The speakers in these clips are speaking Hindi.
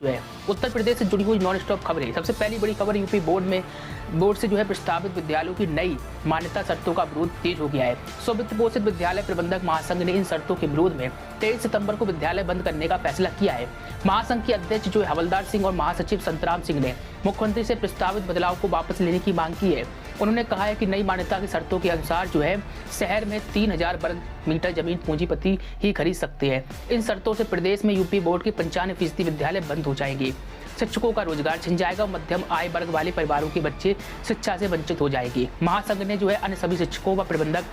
जो है उत्तर प्रदेश से जुड़ी हुई नॉन स्टॉप खबरें। सबसे पहली बड़ी खबर यूपी बोर्ड से जो है प्रस्तावित विद्यालयों की नई मान्यता शर्तों का विरोध तेज हो गया है। स्ववित्त पोषित विद्यालय प्रबंधक महासंघ ने इन शर्तों के विरोध में 23 सितंबर को विद्यालय बंद करने का फैसला किया है। महासंघ के अध्यक्ष जो है हवलदार सिंह और महासचिव संतराम सिंह ने मुख्यमंत्री से प्रस्तावित बदलाव को वापस लेने की मांग की है। उन्होंने कहा है कि नई मान्यता की शर्तों के अनुसार जो है शहर में 3000 वर्ग मीटर जमीन पूंजीपति ही खरीद सकते हैं। इन शर्तों से प्रदेश में यूपी बोर्ड के 95% विद्यालय बंद हो जाएंगे। शिक्षकों का रोजगार छिन जाएगा और मध्यम आय वर्ग वाले परिवारों के बच्चे शिक्षा से वंचित हो जाएंगे। महासंघ ने जो है अन्य सभी शिक्षकों व प्रबंधक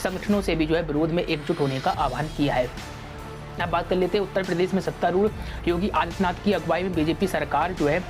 संगठनों से भी जो है विरोध में एकजुट होने का आह्वान किया है। अब बात कर लेते हैं उत्तर प्रदेश में सत्तारूढ़ योगी आदित्यनाथ की अगुवाई में बीजेपी सरकार जो है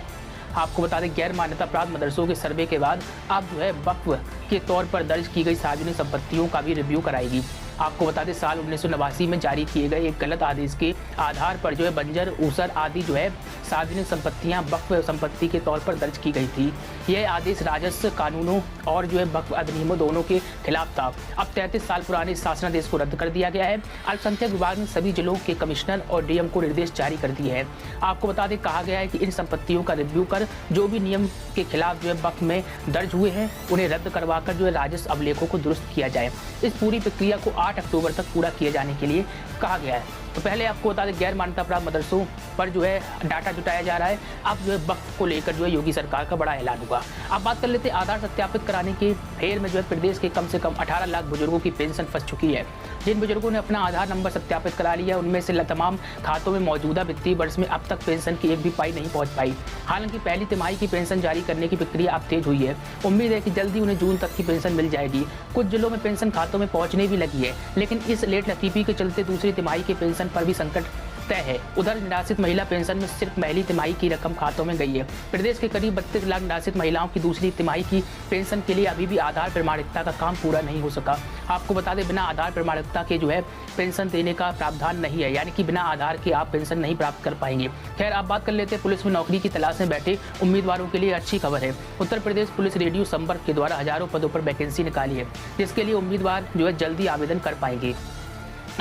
आपको बता दें गैर मान्यता प्राप्त मदरसों के सर्वे के बाद अब जो है वक्फ के तौर पर दर्ज की गई सार्वजनिक संपत्तियों का भी रिव्यू कराएगी। आपको बता दें साल 1989 में जारी किए गए एक गलत आदेश के आधार पर जो है बंजर ऊसर आदि जो है सार्वजनिक संपत्तियां वक्फ संपत्ति के तौर पर दर्ज की गई थी। यह आदेश राजस्व कानूनों और जो है वक्फ अधिनियमों दोनों के खिलाफ था। अब 33 साल पुराने शासनादेश को रद्द कर दिया गया है। अल्पसंख्यक विभाग ने सभी जिलों के कमिश्नर और डीएम को निर्देश जारी कर दिए हैं। आपको बता दें कहा गया है कि इन संपत्तियों का रिव्यू कर जो भी नियम के खिलाफ जो है वक्फ में दर्ज हुए हैं उन्हें रद्द करवाकर जो है राजस्व अभिलेखों को दुरुस्त किया जाए। इस पूरी प्रक्रिया को 8 अक्टूबर तक पूरा किए जाने के लिए कहा गया है। तो पहले आपको बता दें गैर मान्यता प्राप्त मदरसों पर जो है डाटा जुटाया जा रहा है। अब जो है वक्फ को लेकर जो है योगी सरकार का बड़ा ऐलान होगा। अब बात कर लेते हैं आधार सत्यापित कराने के फेर में जो है प्रदेश के कम से कम 18 लाख बुजुर्गों की पेंशन फंस चुकी है। जिन बुजुर्गों ने अपना आधार नंबर सत्यापित करा लिया उनमें से तमाम खातों में मौजूदा वित्तीय वर्ष में अब तक पेंशन की एक भी पाई नहीं पहुंच पाई। हालांकि पहली तिमाही की पेंशन जारी करने की प्रक्रिया अब तेज हुई है। उम्मीद है कि जल्दी उन्हें जून तक की पेंशन मिल जाएगी। कुछ जिलों में पेंशन खातों में पहुंचने भी लगी है, लेकिन इस लेट लतीफी के चलते दूसरी तिमाही की पेंशन पर भी संकट तय है। उधर निराश्रित महिला पेंशन में सिर्फ पहली तिमाही की रकम खातों में गई है। प्रदेश के करीब 32 लाख निराश्रित महिलाओं की दूसरी तिमाही की पेंशन के लिए अभी भी आधार प्रमाणिकता का काम पूरा नहीं हो सका। आपको बता दें बिना आधार प्रमाणिकता के जो है पेंशन देने का प्रावधान नहीं है, यानी कि बिना आधार के आप पेंशन नहीं प्राप्त कर पाएंगे। खैर आप बात कर लेते हैं पुलिस में नौकरी की तलाश में बैठे उम्मीदवारों के लिए अच्छी खबर है। उत्तर प्रदेश पुलिस रेडियो संपर्क के द्वारा हजारों पदों पर वैकेंसी निकाली है, जिसके लिए उम्मीदवार जो है जल्दी आवेदन कर पाएंगे।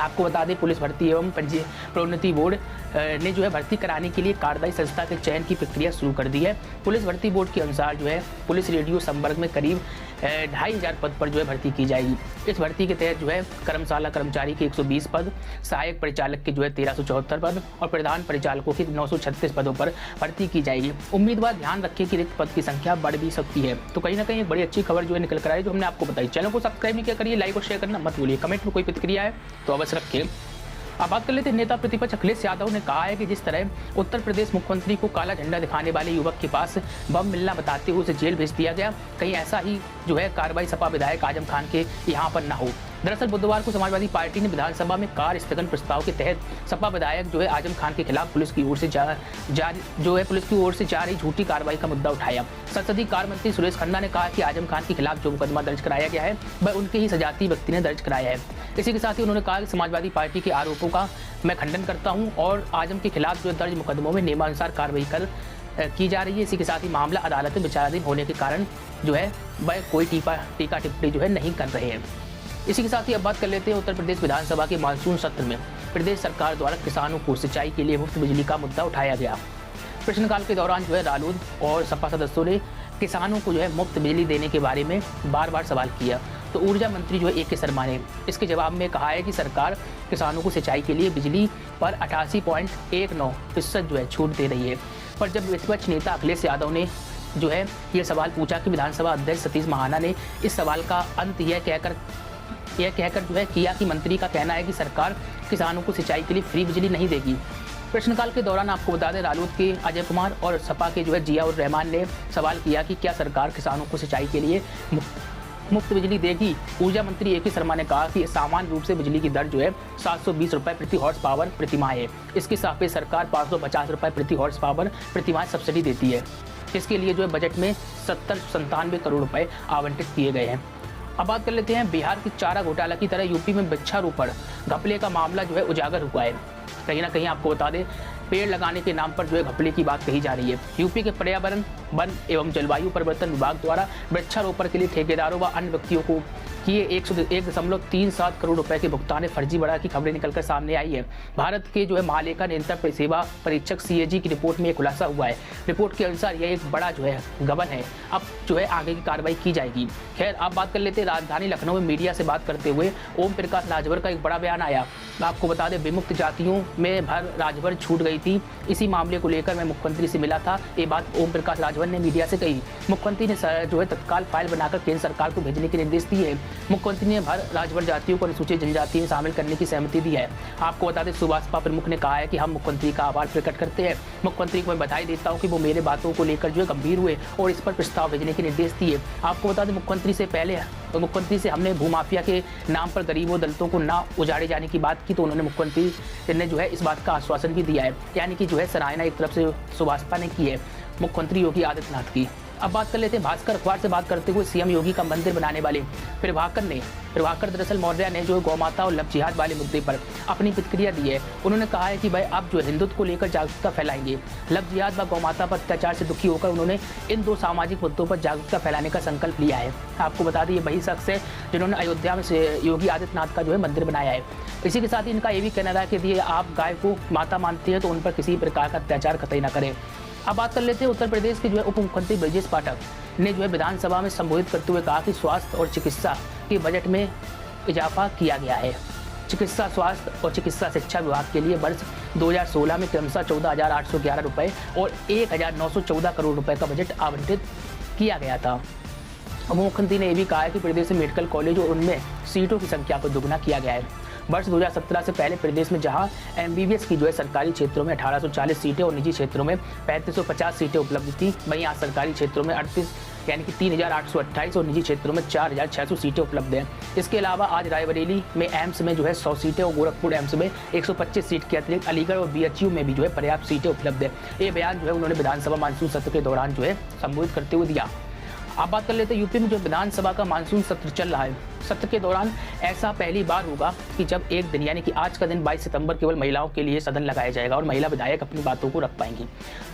आपको बता दें पुलिस भर्ती एवं प्रोन्नति बोर्ड ने जो है भर्ती कराने के लिए कार्यदायी संस्था के चयन की प्रक्रिया शुरू कर दी है। पुलिस भर्ती बोर्ड के अनुसार जो है पुलिस रेडियो संपर्क में करीब 2500 पद पर जो है भर्ती की जाएगी। इस भर्ती के तहत जो है कर्मशाला कर्मचारी के 120 पद, सहायक परिचालक के जो है 1374 पद और प्रधान परिचालकों के 936 पदों पर भर्ती की जाएगी। उम्मीदवार ध्यान रखें कि रिक्त पद की संख्या बढ़ भी सकती है। तो कहीं ना कहीं एक बड़ी अच्छी खबर जो है निकल कर आई जो हमने आपको बताई। चैनल को सब्सक्राइब नहीं किया करिए, लाइक और शेयर करना मत भूलिए। कमेंट में कोई प्रतिक्रिया है तो अवश्य रखें। अब बात कर लेते हैं नेता प्रतिपक्ष अखिलेश यादव ने कहा है कि जिस तरह उत्तर प्रदेश मुख्यमंत्री को काला झंडा दिखाने वाले युवक के पास बम मिलना बताते हुए उसे जेल भेज दिया गया, कहीं ऐसा ही जो है कार्रवाई सपा विधायक आजम खान के यहाँ पर न हो। दरअसल बुधवार को समाजवादी पार्टी ने विधानसभा में कार स्थगन प्रस्ताव के तहत सपा विधायक जो है आजम खान के खिलाफ पुलिस की ओर से जा रही झूठी कार्रवाई का मुद्दा उठाया। संसदीय कार्य मंत्री सुरेश खन्ना ने कहा कि आजम खान के खिलाफ जो मुकदमा दर्ज कराया गया है वह उनके ही सजातीय व्यक्ति ने दर्ज कराया है। इसी के साथ ही उन्होंने कहा कि समाजवादी पार्टी के आरोपों का मैं खंडन करता हूं और आजम के खिलाफ जो दर्ज मुकदमों में नियमानुसार कार्रवाई की जा रही है। इसी के साथ ही मामला अदालत में विचाराधीन होने के कारण जो है वह कोई टीका टिप्पणी जो है नहीं कर रहे हैं। इसी के साथ ही अब बात कर लेते हैं उत्तर प्रदेश विधानसभा के मानसून सत्र में प्रदेश सरकार द्वारा किसानों को सिंचाई के लिए मुफ्त बिजली का मुद्दा उठाया गया। प्रश्नकाल के दौरान जो है रालोद और सपा सदस्यों ने किसानों को जो है मुफ्त बिजली देने के बारे में बार बार सवाल किया। तो ऊर्जा मंत्री जो है AK शर्मा ने इसके जवाब में कहा है कि सरकार किसानों को सिंचाई के लिए बिजली पर 88.19% जो है छूट दे रही है। पर जब विपक्ष नेता अखिलेश यादव ने जो है ये सवाल पूछा कि विधानसभा अध्यक्ष सतीश महाना ने इस सवाल का अंत यह कहकर जो है किया कि मंत्री का कहना है कि सरकार किसानों को सिंचाई के लिए फ्री बिजली नहीं देगी। प्रश्नकाल के दौरान आपको बता दें रालोद के अजय कुमार और सपा के जो है जिया उर रहमान ने सवाल किया कि क्या सरकार किसानों को सिंचाई के लिए मुफ्त बिजली देगी। ऊर्जा मंत्री AK शर्मा ने कहा कि सामान्य रूप से बिजली की दर जो है 720 रुपये प्रति हॉर्स पावर प्रतिमाह है। इसके सापेक्ष सरकार 550 रुपये प्रति हॉर्स पावर प्रतिमाह सब्सिडी देती है। इसके लिए जो है बजट में 97 करोड़ रुपए आवंटित किए गए हैं। अब बात कर लेते हैं बिहार की चारा घोटाला की तरह यूपी में वृक्षारोपण घपले का मामला जो है उजागर हुआ है। कहीं ना कहीं आपको बता दें पेड़ लगाने के नाम पर जो है घपले की बात कही जा रही है। यूपी के पर्यावरण, वन एवं जलवायु परिवर्तन विभाग द्वारा वृक्षारोपण के लिए ठेकेदारों व अन्य व्यक्तियों को किए 1.37 करोड़ रुपए के भुगतान में फर्जी बढ़ा की खबरें निकलकर सामने आई है। भारत के जो है महालेखा नियंत्रण सेवा परीक्षक CAG की रिपोर्ट में खुलासा हुआ है। रिपोर्ट के अनुसार यह एक बड़ा जो है गबन है। अब जो है आगे की कार्रवाई की जाएगी। खैर, आप बात कर लेते हैं राजधानी लखनऊ में मीडिया से बात करते हुए ओम प्रकाश राजभर का एक बड़ा बयान आया। आपको बता दें, विमुक्त जातियों में भर राजभर छूट गई थी। इसी मामले को लेकर मैं मुख्यमंत्री से मिला था। ये बात ओम प्रकाश राजभर ने मीडिया से कही। मुख्यमंत्री ने जो है तत्काल फाइल बनाकर केंद्र सरकार को भेजने के निर्देश दिए। मुख्यमंत्री ने भर राजभर जातियों को अनुसूचित जनजाति में शामिल करने की सहमति दी है। आपको बता दें, सुभाषपा प्रमुख ने कहा है कि हम मुख्यमंत्री का आभार प्रकट करते हैं। मुख्यमंत्री को मैं बधाई देता हूं कि वो मेरे बातों को लेकर जो है गंभीर हुए और इस पर प्रस्ताव भेजने के निर्देश दिए। आपको बता दें, मुख्यमंत्री से हमने भूमाफिया के नाम पर गरीबों दलितों को ना उजाड़े जाने की बात की, तो उन्होंने मुख्यमंत्री ने जो है इस बात का आश्वासन भी दिया है। यानी कि जो है सराहना एक तरफ से सुभाषपा ने की है मुख्यमंत्री योगी आदित्यनाथ की। अब बात कर लेते हैं भास्कर अखबार से बात करते हुए सीएम योगी का मंदिर बनाने वाले प्रभाकर दरअसल मौर्य ने जो गौ माता और लव जिहाद वाले मुद्दे पर अपनी प्रतिक्रिया दी है। उन्होंने कहा है कि भाई अब जो हिंदुत्व को लेकर जागरूकता फैलाएंगे। लव जिहाद व गौ माता पर अत्याचार से दुखी होकर उन्होंने इन 2 सामाजिक मुद्दों पर जागरूकता फैलाने का संकल्प लिया है। आपको बता दें, ये वही शख्स है जिन्होंने अयोध्या में योगी आदित्यनाथ का जो है मंदिर बनाया है। इसी के साथ ही इनका ये भी कहना था कि यदि आप गाय को माता मानते हैं तो उन पर किसी प्रकार का अत्याचार कतई न करें। अब बात कर लेते हैं उत्तर प्रदेश के जो है उप मुख्यमंत्री ब्रजेश पाठक ने जो है विधानसभा में संबोधित करते हुए कहा कि स्वास्थ्य और चिकित्सा के बजट में इजाफा किया गया है। चिकित्सा, स्वास्थ्य और चिकित्सा शिक्षा विभाग के लिए वर्ष 2016 में क्रमशः 14,811 रुपये और 1,914 करोड़ रुपए का बजट आवंटित किया गया था। उप मुख्यमंत्री ने यह भी कहा है कि प्रदेश में मेडिकल कॉलेज और उनमें सीटों की संख्या को दुगना किया गया है। वर्ष 2017 से पहले प्रदेश में जहां MBBS की जो है सरकारी क्षेत्रों में 1840 सीटें और निजी क्षेत्रों में 3550 सीटें उपलब्ध थी, वहीं आज सरकारी क्षेत्रों में 38 यानी कि 3,828 और निजी क्षेत्रों में 4,600 सीटें उपलब्ध हैं। इसके अलावा आज रायबरेली में एम्स में जो है 100 सीटें और गोरखपुर एम्स में 125 सीट के अतिरिक्त अलीगढ़ और BHU में भी जो है पर्याप्त सीटें उपलब्ध है। ये बयान जो है उन्होंने विधानसभा मानसून सत्र के दौरान जो है संबोधित करते हुए दिया। अब बात कर लेते हैं यूपी में जो विधानसभा का मानसून सत्र चल रहा है। सत्र के दौरान ऐसा पहली बार होगा कि जब एक दिन यानी कि आज का दिन 22 सितंबर केवल महिलाओं के लिए सदन लगाया जाएगा और महिला विधायक अपनी बातों को रख पाएंगी।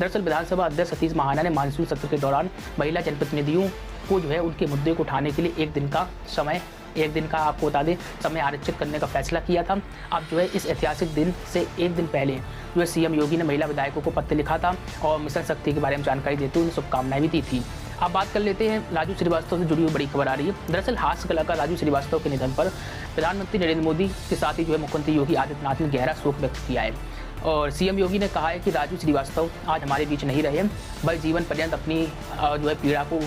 दरअसल विधानसभा अध्यक्ष सतीश महाना ने मानसून सत्र के दौरान महिला जनप्रतिनिधियों को जो है उनके मुद्दे को उठाने के लिए एक दिन का आपको बता दें समय आरक्षित करने का फैसला किया था। अब जो है इस ऐतिहासिक दिन से एक दिन पहले जो है सीएम योगी ने महिला विधायकों को पत्र लिखा था और मिशन शक्ति के बारे में जानकारी देते हुए उन्हें शुभकामनाएं भी दी थी। अब बात कर लेते हैं राजू श्रीवास्तव से जुड़ी हुई बड़ी खबर आ रही है। दरअसल हास्य कलाकार राजू श्रीवास्तव के निधन पर प्रधानमंत्री नरेंद्र मोदी के साथ ही जो है मुख्यमंत्री योगी आदित्यनाथ ने गहरा शोक व्यक्त किया है और सीएम योगी ने कहा है कि राजू श्रीवास्तव आज हमारे बीच नहीं रहे, वह जीवन पर्यंत अपनी जो है पीड़ा को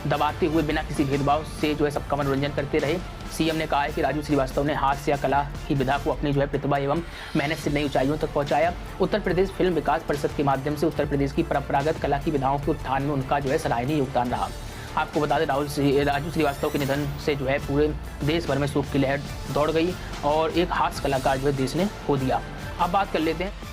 दबाते हुए बिना किसी भेदभाव से जो है सबका मनोरंजन करते रहे। सीएम ने कहा है कि राजू श्रीवास्तव ने हास्य कला की विधा को अपनी जो है प्रतिभा एवं मेहनत से नई ऊंचाइयों तक पहुंचाया। उत्तर प्रदेश फिल्म विकास परिषद के माध्यम से उत्तर प्रदेश की परंपरागत कला की विधाओं के उत्थान में उनका जो है सराहनीय योगदान रहा। आपको बता दें, राजू श्रीवास्तव के निधन से जो है पूरे देश भर में शोक की लहर दौड़ गई और एक हास्य कलाकार जो है देश ने खो दिया। अब बात कर लेते हैं